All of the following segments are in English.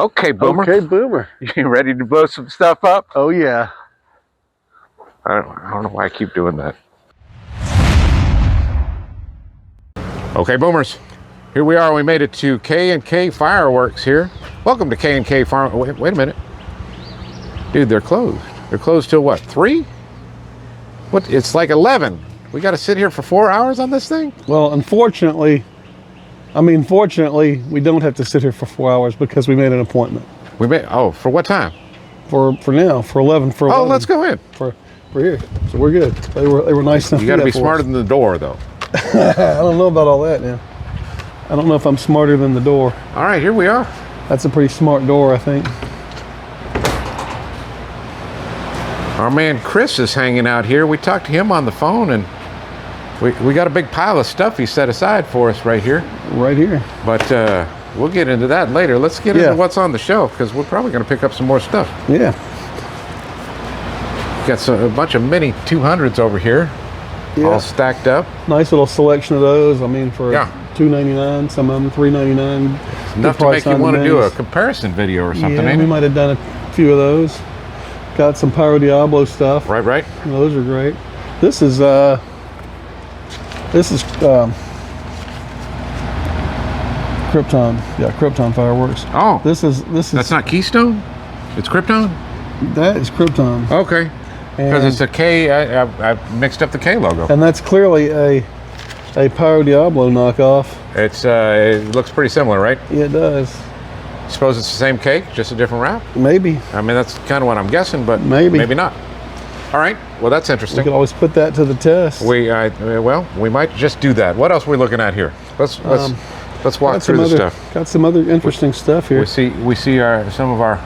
Okay, Boomer. Okay, Boomer. You ready to blow some stuff up? Oh, yeah. I don't know why I keep doing that. Okay, Boomers. Here we are. We made it to K&K Fireworks here. Welcome to K&K Fireworks. Wait a minute. Dude, they're closed. They're closed till what, 3? What? It's like 11. We got to sit here for 4 hours on this thing? Well, fortunately, we don't have to sit here for 4 hours because we made an appointment. We made, oh, for what time? For now, for 11. Oh, let's go in. We're here, so we're good. They were nice enough. You got to be smarter than the door, though. I don't know about all that now. I don't know if I'm smarter than the door. All right, here we are. That's a pretty smart door, I think. Our man Chris is hanging out here. We talked to him on the phone, and we got a big pile of stuff he set aside for us right here. Right here. But we'll get into that later. Let's get into what's on the shelf, because we're probably going to pick up some more stuff. Yeah. Got a bunch of mini 200s over here, all stacked up. Nice little selection of those. I mean, for $2.99, some of them $3.99. Enough to make you want to do a comparison video or something. Yeah, we might have done a few of those. Got some Pyro Diablo stuff. Right. Those are great. This is Krypton. Yeah, Krypton fireworks. Oh, this is. That's not Keystone. It's Krypton. That is Krypton. Okay. Because it's a K. I mixed up the K logo. And that's clearly a Pyro Diablo knockoff. It looks pretty similar, right? Yeah, it does. Suppose it's the same cake, just a different wrap? Maybe. I mean, that's kind of what I'm guessing, but maybe not. All right. Well, that's interesting. We could always put that to the test. Well, we might just do that. What else are we looking at here? Let's walk through the stuff. Got some other interesting stuff here. We see some of our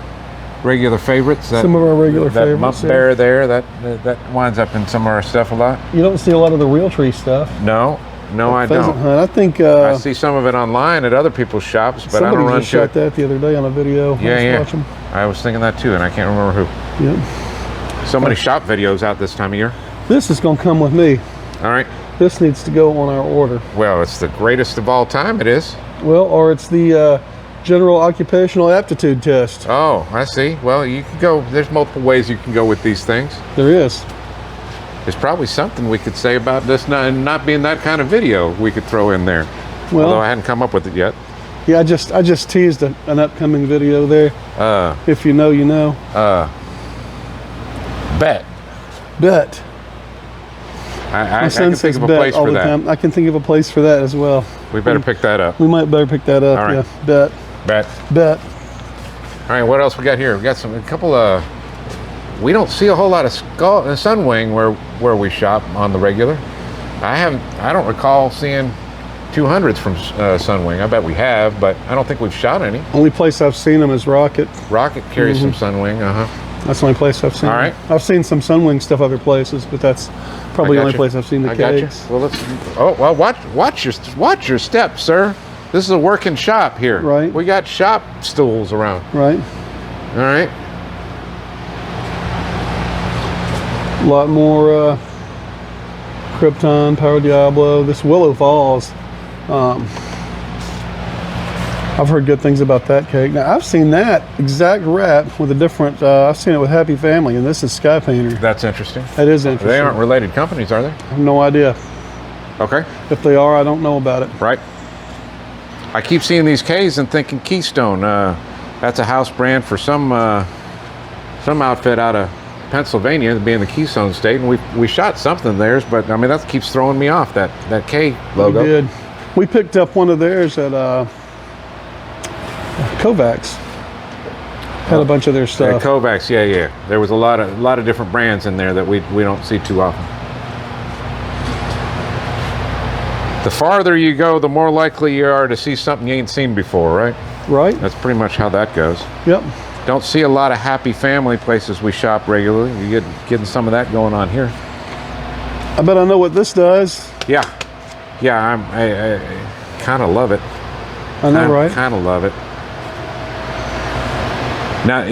regular favorites. Some of our regular favorites. That Mump Bear there, that winds up in some of our stuff a lot. You don't see a lot of the Realtree stuff. No, I don't. Hunt. I think I see some of it online at other people's shops, but I don't run somebody just shot that the other day on a video. Yeah. I was thinking that too, and I can't remember who. Yep. So many shop videos out this time of year. This is going to come with me. All right. This needs to go on our order. Well, it's the greatest of all time. It is. Well, or it's the general occupational aptitude test. Oh, I see. Well, you can go. There's multiple ways you can go with these things. There is. There's probably something we could say about this not being that kind of video we could throw in there. Well, although I hadn't come up with it yet. Yeah, I just teased an upcoming video there. If you know, you know. Bet. I can think of a place for that. I can think of a place for that as well. We better pick that up. We might better pick that up. All right. Yeah. Bet. All right, what else we got here? We got a couple of. We don't see a whole lot of Sunwing where we shop on the regular. I don't recall seeing 200s from Sunwing. I bet we have, but I don't think we've shot any. Only place I've seen them is Rocket. Rocket carries some Sunwing. That's the only place I've seen. All right. I've seen some Sunwing stuff other places, but that's probably the only place I've seen the cakes. Well, watch your steps, sir. This is a working shop here. Right. We got shop stools around. Right. All right. A lot more Krypton, Pyro Diablo. This Willow Falls. I've heard good things about that cake. Now, I've seen that exact wrap with a different, I've seen it with Happy Family, and this is Sky Painter. That's interesting. That is interesting. They aren't related companies, are they? I have no idea. Okay. If they are, I don't know about it. Right. I keep seeing these Ks and thinking Keystone. That's a house brand for some outfit out of Pennsylvania, being the Keystone State, and we shot something of theirs, but I mean that keeps throwing me off, that K logo. We did. We picked up one of theirs at Kovacs. Had a bunch of their stuff. Yeah, Kovacs, yeah. There was a lot of different brands in there that we don't see too often. The farther you go, the more likely you are to see something you ain't seen before, right? Right. That's pretty much how that goes. Yep. Don't see a lot of Happy Family places we shop regularly. You're getting some of that going on here. I bet I know what this does. Yeah, I kind of love it. I know, right? Kind of love it. Now,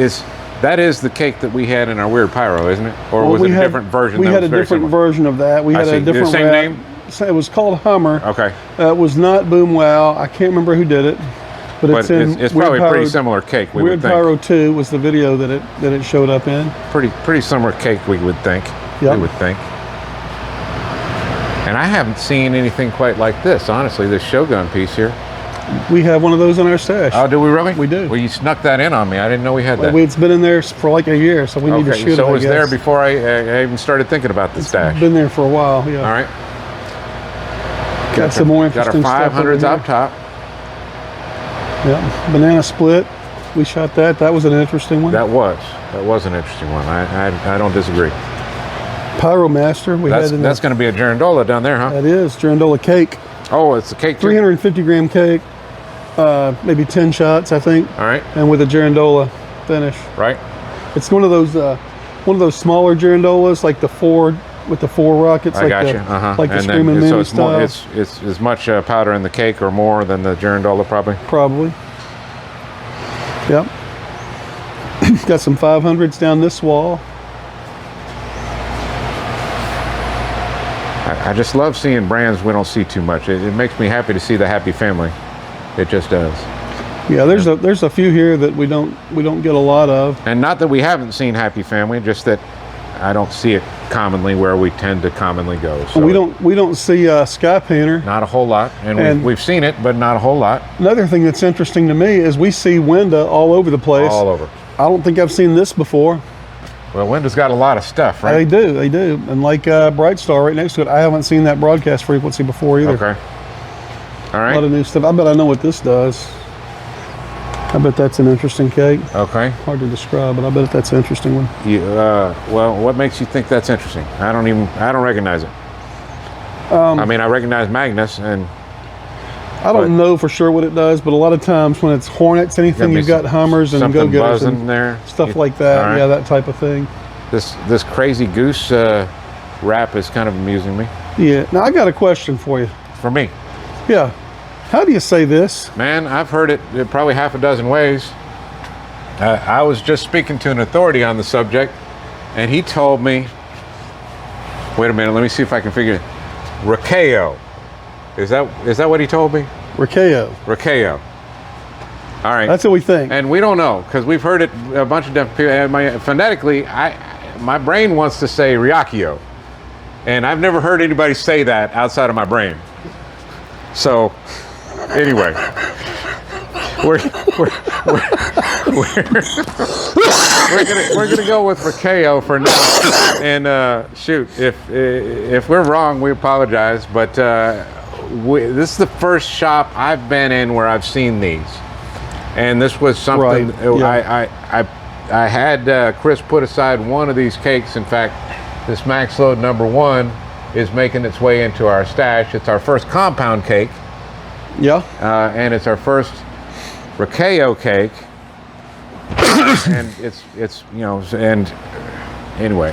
that is the cake that we had in our Weird Pyro, isn't it? Or was it a different version? We had a different version of that. We had a different same name? It was called Hummer. Okay. It was not Boom Wow. I can't remember who did it. But it's in it's Weird probably a Pyro, pretty similar cake. We Weird would think. Pyro 2 was the video that it showed up in. Pretty similar cake. We would think. Yep. We would think. And I haven't seen anything quite like this. Honestly, this Shogun piece here. We have one of those in our stash. Oh, do we really? We do. Well, you snuck that in on me. I didn't know we had that. It's been in there for like a year, so we need to shoot it. So it was I there guess. before I even started thinking about the stash. Been there for a while. Yeah. All right. Got some more interesting got our stuff over 500s here. up top. Yeah. Banana split. We shot that. That was an interesting one. That was an interesting one. I don't disagree. Pyro Master. That's going to be a girandola down there, huh? That is girandola cake. Oh, it's a cake too? 350 gram cake. Maybe 10 shots, I think. All right. And with a girandola finish. Right. It's one of those smaller girandolas, like the Ford with the 4 rockets. I got you. Like the And Screaming then, Mini so it's more, style. it's as much powder in the cake or more than the girandola, probably. Probably. Yep. Got some 500s down this wall. I just love seeing brands we don't see too much. It makes me happy to see the Happy Family. It just does. Yeah, there's a few here that we don't get a lot of. And not that we haven't seen Happy Family, just that I don't see it commonly where we tend to commonly go. So We don't see Sky Painter. not a whole lot, and we've seen it, but not a whole lot. Another thing that's interesting to me is we see Wenda all over the place. All over. I don't think I've seen this before. Well, Wenda's got a lot of stuff, right? They do. And like Bright Star right next to it, I haven't seen that broadcast frequency before either. Okay. All A lot right. of new stuff. I bet I know what this does. I bet that's an interesting cake. Okay. Hard to describe, but I bet that's an interesting one. Well, what makes you think that's interesting? I don't recognize it. I mean, I recognize Magnus, and I don't know for sure what it does, but a lot of times when it's Hornets, anything you've got Hummers and something Go-Getters buzzing and there, stuff like that. All right. Yeah, that type of thing. This crazy goose wrap is kind of amusing me. Yeah. Now I got a question for you. For me, Yeah. How do you say this? man, I've heard it probably half a dozen ways. I was just speaking to an authority on the subject, and he told me, wait a minute, let me see if I can figure it. Rakeo. Is that what he told me? Rakeo. Rakeo. All right. That's what we think. And we don't know, because we've heard it a bunch of different people. And phonetically, my brain wants to say Ryakio. And I've never heard anybody say that outside of my brain. So, anyway, we're gonna go with Rakeo for now. And shoot, if we're wrong, we apologize. But this is the first shop I've been in where I've seen these, and this was something Right. Yeah. I had Chris put aside one of these cakes. In fact, this Max Load number 1 is making its way into our stash. It's our first compound cake, Yeah. and it's our first Rakeo cake. And it's and anyway,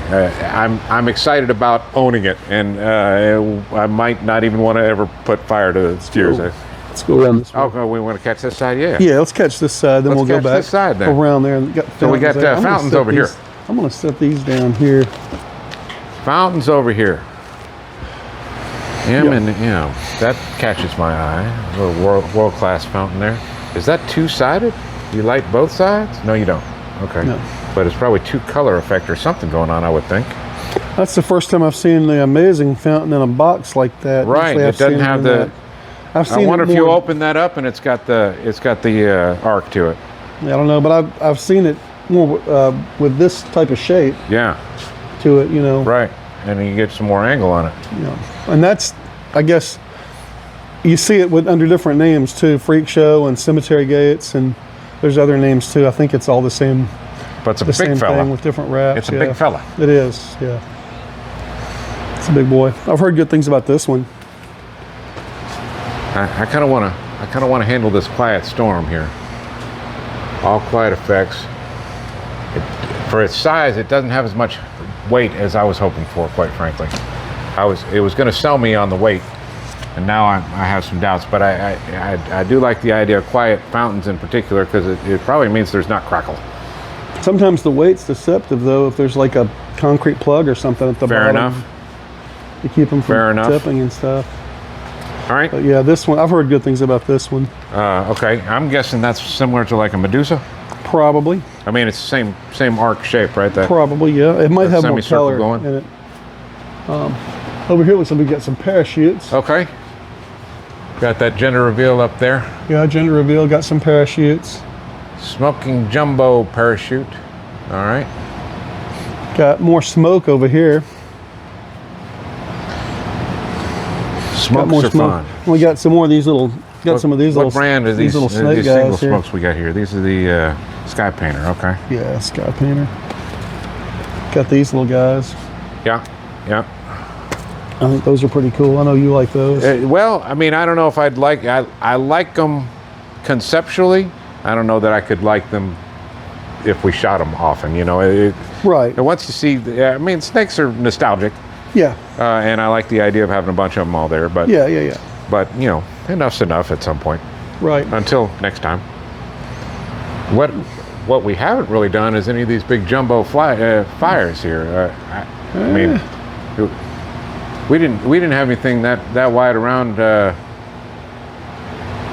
I'm excited about owning it, and I might not even want to ever put fire to the skewers. Let's go around this way. Oh, we want to catch this side, yeah. Yeah, let's catch this side, then Let's we'll go catch back this side then. around there. And So we got there. I'm gonna fountains set over here. I'm going to set these down here. Fountains over here. Yeah. And that catches my eye. A little world-class fountain there. Is that two-sided? You light both sides? No, you don't. Okay. No. But it's probably two-color effect or something going on, I would think. That's the first time I've seen the amazing fountain in a box like that. Right. Usually It I've doesn't seen have in the. that. I've I seen wonder it if you more- open that up and it's got the arc to it. I don't know, but I've seen it more with this type of shape Yeah. to it, you know. Right. And you get some more angle on it. You know. And that's, I guess, you see it under different names too. Freak Show and Cemetery Gates, and there's other names too. I think it's all the same. But it's a The big same fella. thing with different wraps. It's a yeah. big fella. It is, yeah. It's a big boy. I've heard good things about this one. I kind of want to handle this quiet storm here. All quiet effects. For its size, it doesn't have as much weight as I was hoping for, quite frankly. It was going to sell me on the weight, and now I have some doubts. But I do like the idea of quiet fountains in particular, because it probably means there's not crackle. Sometimes the weight's deceptive though. If there's like a concrete plug or something at the Fair bottom, enough. you keep them Fair from enough. tipping and stuff. All right. But yeah, this one, I've heard good things about this one. Okay. I'm guessing that's similar to like a Medusa. Probably. I mean, it's the same arc shape, right? That Probably, yeah. It might have more semicircle color going. in it. Over here looks like we got some parachutes. Okay. Got that gender reveal up there. Yeah, gender reveal, got some parachutes. Smoking jumbo parachute. All right. Got more smoke over here. Smokes more are smoke. fun. We got some more of these little. Some of these what little. brand are these little snake these guys single here. smokes we got here? These are the Sky Painter. Okay. Yeah, Sky Painter. Got these little guys. Yeah. Yeah. I think those are pretty cool. I know you like those. Well, I mean, I don't know if I'd like. I like them conceptually. I don't know that I could like them if we shot them often. You know. Right. Once you see, I mean, snakes are nostalgic. Yeah. And I like the idea of having a bunch of them all there. But Yeah. But you know, enough's enough at some point. Right. Until next time. What we haven't really done is any of these big jumbo fires here. I mean, we didn't have anything that wide around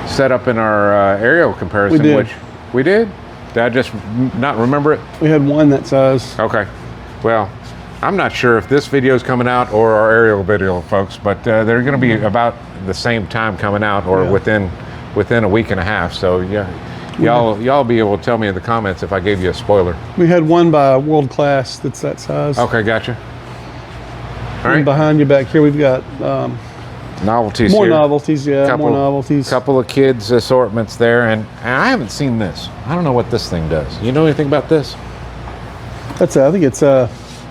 set up in our aerial comparison. We did. Which we did. Did I just not remember it? We had one that size. Okay. Well, I'm not sure if this video is coming out or our aerial video, folks, but they're going to be about the same time coming out, or Yeah. within a week and a half. So yeah, y'all be able to tell me in the comments if I gave you a spoiler. We had one by World Class that's that size. Okay, gotcha. All And right. behind you back here, we've got Novelties more here. novelties. Yeah, more novelties. Couple of kids assortments there, and I haven't seen this. I don't know what this thing does. You know anything about this? I think it's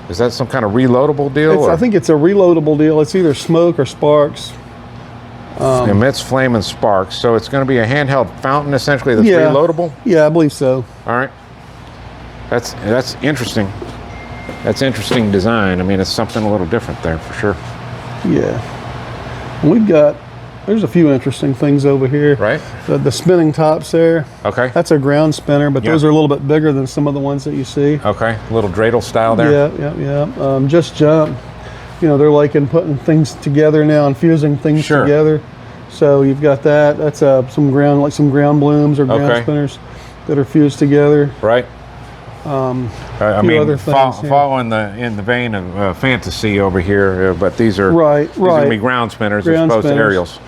Is that some kind of reloadable deal? I think it's a reloadable deal. It's either smoke or sparks. Emits flame and sparks, so it's going to be a handheld fountain essentially that's Yeah. reloadable. Yeah, I believe so. All right, that's interesting. That's interesting design. I mean, it's something a little different there for sure. Yeah. And there's a few interesting things over here. Right. The spinning tops there. Okay. That's a ground spinner, but Yeah. those are a little bit bigger than some of the ones that you see. Okay. A little dreidel style there. Yeah. Just Jump. You know, they're liking putting things together now and fusing things Sure. together. So you've got that. That's some ground blooms or ground Okay. spinners that are fused together. Right. I mean, other things here. following in the vein of fantasy over here, but these are Right, these are gonna right. be ground spinners Ground as opposed spinners. to aerials.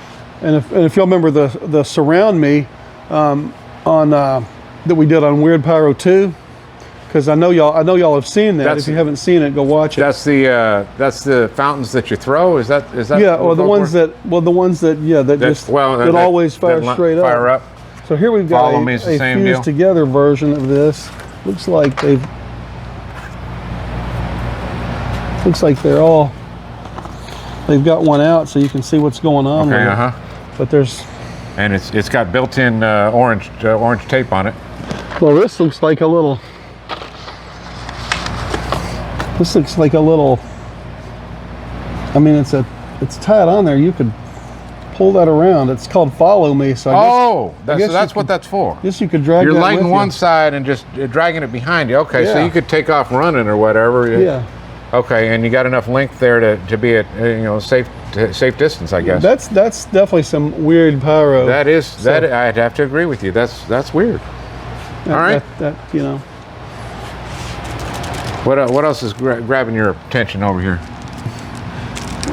And if y'all remember the Surround Me that we did on Weird Pyro 2, because I know y'all have seen that. That's- If you haven't seen it, go watch it. That's the fountains that you throw. Is that? Yeah, what or the those ones were? that always fire that straight fire up. So here we've got Follow Me is the a same fused deal. together version of this. Looks like they've got one out, so you can see what's going on. Okay. with it. But there's And it's got built-in orange tape on it. well, this looks like a little. I mean, it's tied on there. You could pull that around. It's called Follow Me. So I guess that's you what could- that's for. Guess you could drag. You're that lighting with one you. side and just dragging it behind you. Okay, so Yeah. you could take off running or whatever. Yeah. Okay, and you got enough length there to be at safe distance, I guess. That's definitely some weird pyro. That I'd have to agree with you. That's weird. All right. That you know. What else is grabbing your attention over here?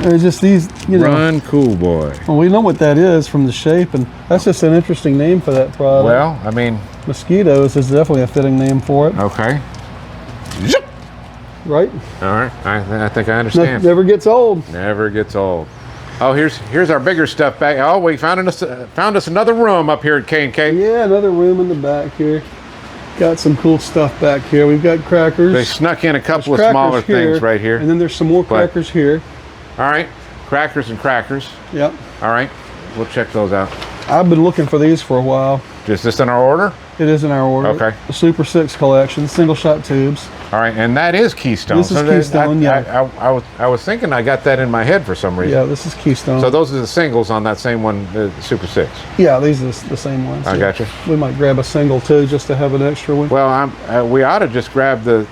There's just these, you know. Run, cool boy. Well, we know what that is from the shape, and that's just an interesting name for that product. Well, I mean, Mosquitoes is definitely a fitting name for it, okay. Zip. right? All right, I think I understand. Never gets old. Never gets old. Oh, here's our bigger stuff back. Oh, we found us another room up here at K&K. Yeah, another room in the back here. Got some cool stuff back here. We've got crackers. They snuck in a couple of Crackers smaller things right here. And then there's some more crackers here. All right, crackers and crackers. Yep. All right, we'll check those out. I've been looking for these for a while. Is this in our order? It is in our order. Okay. The Super 6 collection, single shot tubes. All right, and that is Keystone. This is Keystone, yeah. I was thinking I got that in my head for some reason. Yeah, this is Keystone. So those are the singles on that same one, Super 6. Yeah, these are the same ones. I Yeah. got you. We might grab a single too, just to have an extra one. Well, we ought to just grab the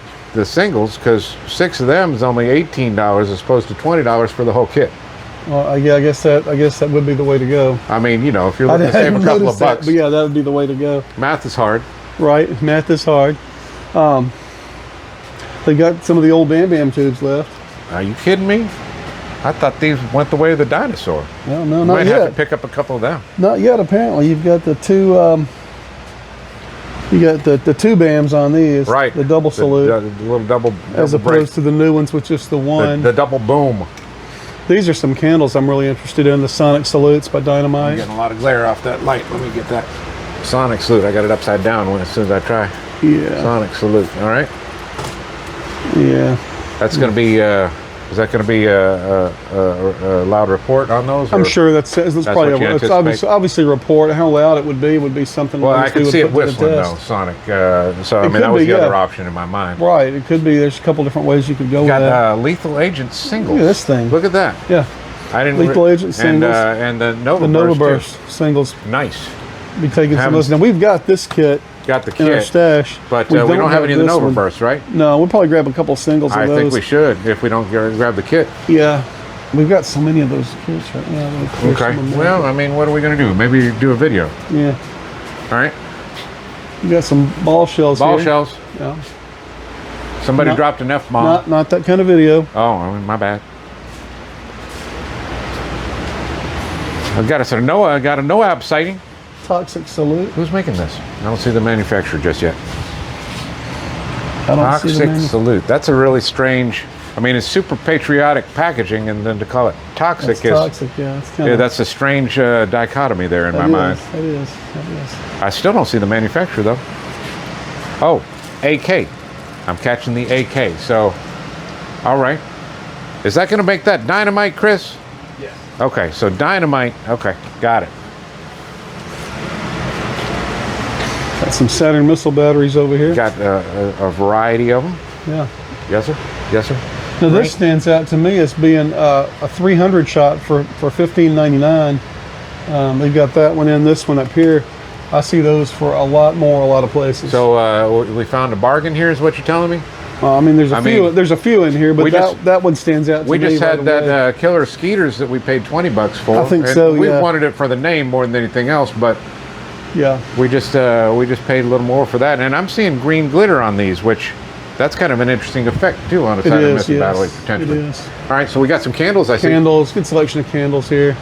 singles because 6 of them is only $18 as opposed to $20 for the whole kit. Well, yeah, I guess that would be the way to go. I mean, you know, if you're looking to save a couple of bucks. But yeah, that would be the way to go. Math is hard. Right, math is hard. They got some of the old Bam Bam tubes left. Are you kidding me? I thought these went the way of the dinosaur. No, not Might yet. have to pick up a couple of them. Not yet, apparently. You've got the two. You got the two BAMs on these. Right. The double salute. The little double as opposed to the new ones with just the one. The double boom. These are some candles I'm really interested in. The Sonic Salutes by Dynamite. I'm getting a lot of glare off that light. Let me get that Sonic Salute. I got it upside down as soon as I try. Yeah. Sonic Salute. All right. Yeah. That's going to be. Is that going to be a loud report on those? I'm sure that's probably it's obviously a report. How loud it would be something. Well, I could see it whistling though, Sonic. So I mean, that was the other option in my mind. Right, it could be. There's a couple different ways you could go with that. Got Lethal Agent singles. Look at this thing. Look at that. Yeah. I didn't. Lethal Agent singles and the Nova Burst singles. Nice. Be taking some of those. Now we've got this kit. Got the kit in our stash, but we don't have any of the Nova Bursts, right? No, we'll probably grab a couple singles of those. I think we should if we don't grab the kit. Yeah, we've got so many of those kits right now. Okay. Well, I mean, what are we going to do? Maybe do a video. Yeah. All right. We got some ball shells. Ball shells. Yeah. Somebody dropped an F-bomb. Not that kind of video. Oh, I mean, my bad. I've got a NOAB sighting. Toxic Salute. Who's making this? I don't see the manufacturer just yet. Toxic Salute. That's a really strange. I mean, it's super patriotic packaging, and then to call it toxic is toxic. Yeah, it's kind of. That's a strange dichotomy there in my mind. It is. I still don't see the manufacturer though. Oh, AK. I'm catching the AK. So, all right. Is that going to make that dynamite, Chris? Yes. Okay, so dynamite. Okay, got it. Got some Saturn missile batteries over here. Got a variety of them. Yeah. Yes, sir. Yes, sir. Now this stands out to me as being a 300 shot for $15.99. They've got that one in, this one up here. I see those for a lot of places. So we found a bargain here, is what you're telling me? I mean, there's a few in here, but that one stands out to me. We just had that Killer Skeeters that we paid $20 for. I think so. We wanted it for the name more than anything else, but yeah, we just paid a little more for that. And I'm seeing green glitter on these, which that's kind of an interesting effect too on a Saturn missile battery potentially. It is. All right, so we got some candles. I see. Candles, good selection of candles here.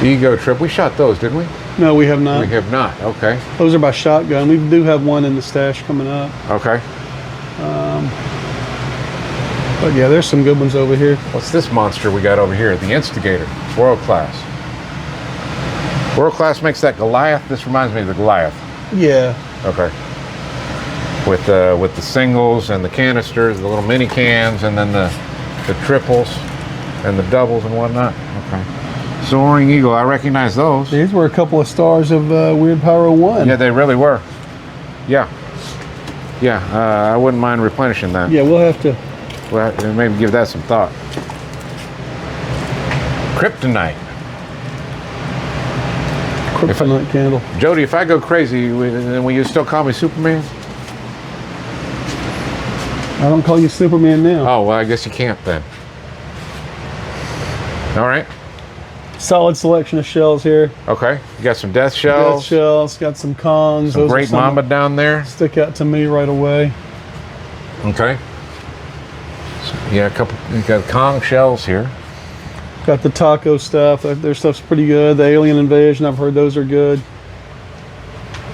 Ego Trip. We shot those, didn't we? No, we have not. We have not. Okay. Those are by Shotgun. We do have one in the stash coming up. Okay. But yeah, there's some good ones over here. What's this monster we got over here? The Instigator. World Class. World Class makes that Goliath. This reminds me of the Goliath. Yeah. Okay. With the singles and the canisters, the little mini cans, and then the triples and the doubles and whatnot. Okay. Soaring Eagle. I recognize those. These were a couple of stars of Weird Pyro 1. Yeah, they really were. Yeah. Yeah. I wouldn't mind replenishing that. Yeah, we'll have to. Well, maybe give that some thought. Kryptonite. Kryptonite candle. Jody, if I go crazy, then will you still call me Superman? I don't call you Superman now. Oh, well, I guess you can't then. All right. Solid selection of shells here. Okay. You got some death shells. Death shells. Got some Kongs. Some Great Mamba down there. Stick out to me right away. Okay. So, yeah, you got Kong shells here. Got the taco stuff. Their stuff's pretty good. The Alien Invasion, I've heard those are good.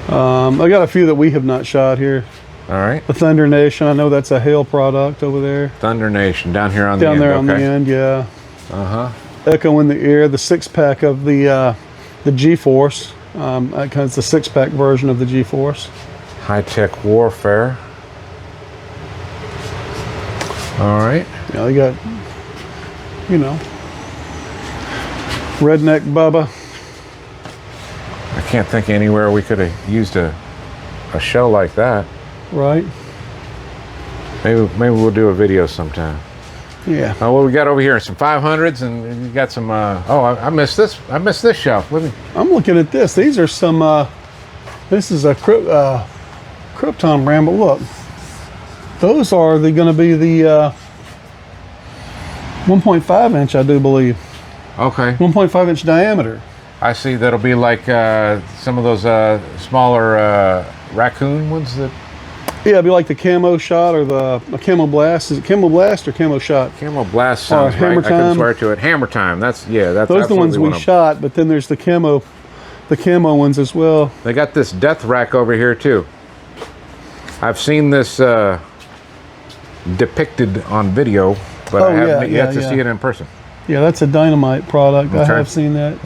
I got a few that we have not shot here. All right. The Thunder Nation, I know that's a Hale product over there. Thunder Nation, down here on the end. Down there on the end, yeah. Uh-huh. Echo in the Ear, the 6-pack of the G-Force. It's the 6-pack version of the G-Force. High-tech warfare. All right. Yeah, they got, Redneck Bubba. I can't think anywhere we could have used a shell like that. Right. Maybe we'll do a video sometime. Yeah. What we got over here? Some 500s, and you got some. I missed this. I missed this shelf. I'm looking at this. These are some. This is a Krypton brand, but look, those are going to be the 1.5 inch, I do believe. Okay. 1.5 inch diameter. I see. That'll be like some of those smaller raccoon ones that. Yeah, it'd be like the camo shot or the camo blast. Is it camo blast or camo shot? Camo blast sounds right. I couldn't swear to it. Hammer time. That's that's. Those are the ones we shot, but then there's the camo ones as well. They got this death rack over here too. I've seen this depicted on video, but I haven't yet to see it in person. Yeah, that's a Dynamite product. Okay. I have seen that.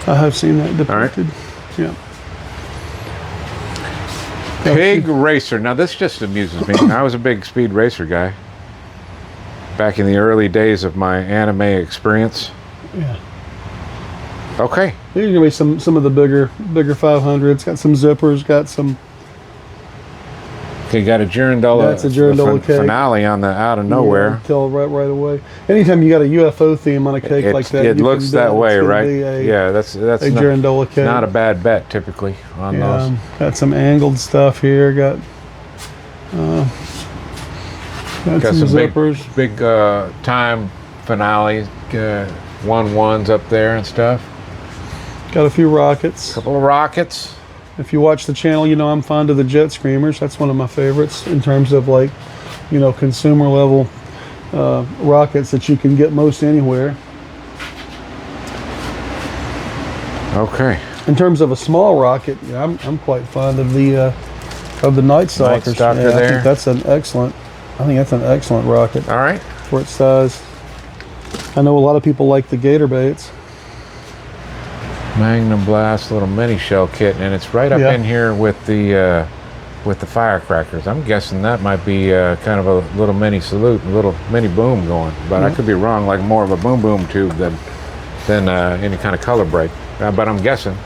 I have seen that depicted. Yeah. Pig Racer. Now this just amuses me. I was a big speed racer guy back in the early days of my anime experience. Yeah. Okay. These are gonna be some of the bigger 500s. Got some zippers. Got some. Okay, got a Girandola. That's a Girandola cake. Finale on the out of nowhere. Yeah, tell right away. Anytime you got a UFO theme on a cake like that, it looks that way, right? That's a Girandola cake. Not a bad bet typically on those. Got some angled stuff here. Got some zippers. Big time finales, 1-1s up there and stuff. Got a few rockets. Couple of rockets. If you watch the channel, you know I'm fond of the jet screamers. That's one of my favorites in terms of like, consumer level rockets that you can get most anywhere. Okay. In terms of a small rocket, I'm quite fond of the Night Stalkers. Night Stalker there. I think that's an excellent rocket. All right. For its size. I know a lot of people like the Gator baits. Magnum Blast little mini shell kit, and it's right up in here with the firecrackers. I'm guessing that might be kind of a little mini salute, a little mini boom going, but I could be wrong. Like more of a boom boom tube than any kind of color break. But I'm guessing.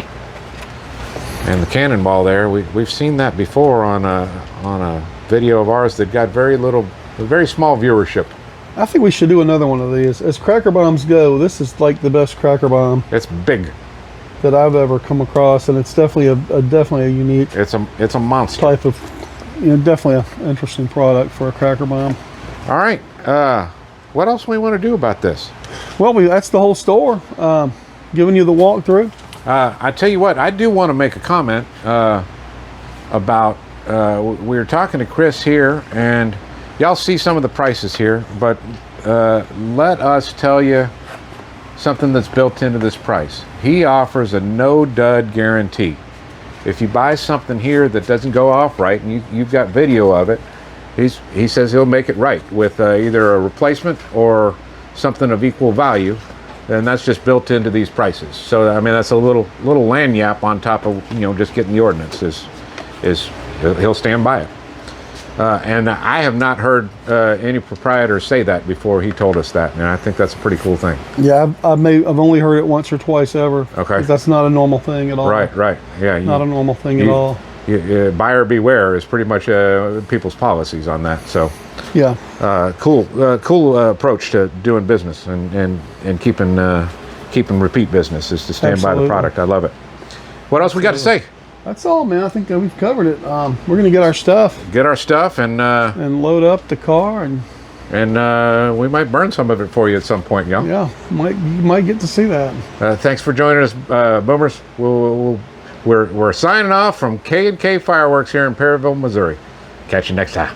And the cannonball there, we've seen that before on a video of ours that got very small viewership. I think we should do another one of these. As cracker bombs go, this is like the best cracker bomb. It's big. That I've ever come across, and it's definitely a unique. It's a monster type of, definitely an interesting product for a cracker bomb. All right, what else do we want to do about this? Well, that's the whole store. Giving you the walkthrough. I tell you what, I do want to make a comment about. We were talking to Chris here, and y'all see some of the prices here, but let us tell you something that's built into this price. He offers a no dud guarantee. If you buy something here that doesn't go off right, and you've got video of it, he says he'll make it right with either a replacement or something of equal value, and that's just built into these prices. So I mean, that's a little lagniappe on top of just getting the ordinance. Is he'll stand by it. And I have not heard any proprietor say that before he told us that, and I think that's a pretty cool thing. Yeah, I've only heard it once or twice ever. Okay. That's not a normal thing at all. Right. Yeah. Not a normal thing at all. Buyer beware is pretty much people's policies on that. So. Yeah. Cool approach to doing business and keeping repeat business is to stand by the product. I love it. What else we got to say? That's all, man. I think we've covered it. We're gonna get our stuff. And load up the car and we might burn some of it for you at some point, y'all. Yeah, you might get to see that. Thanks for joining us, Boomers. We're signing off from K&K Fireworks here in Perryville, Missouri. Catch you next time.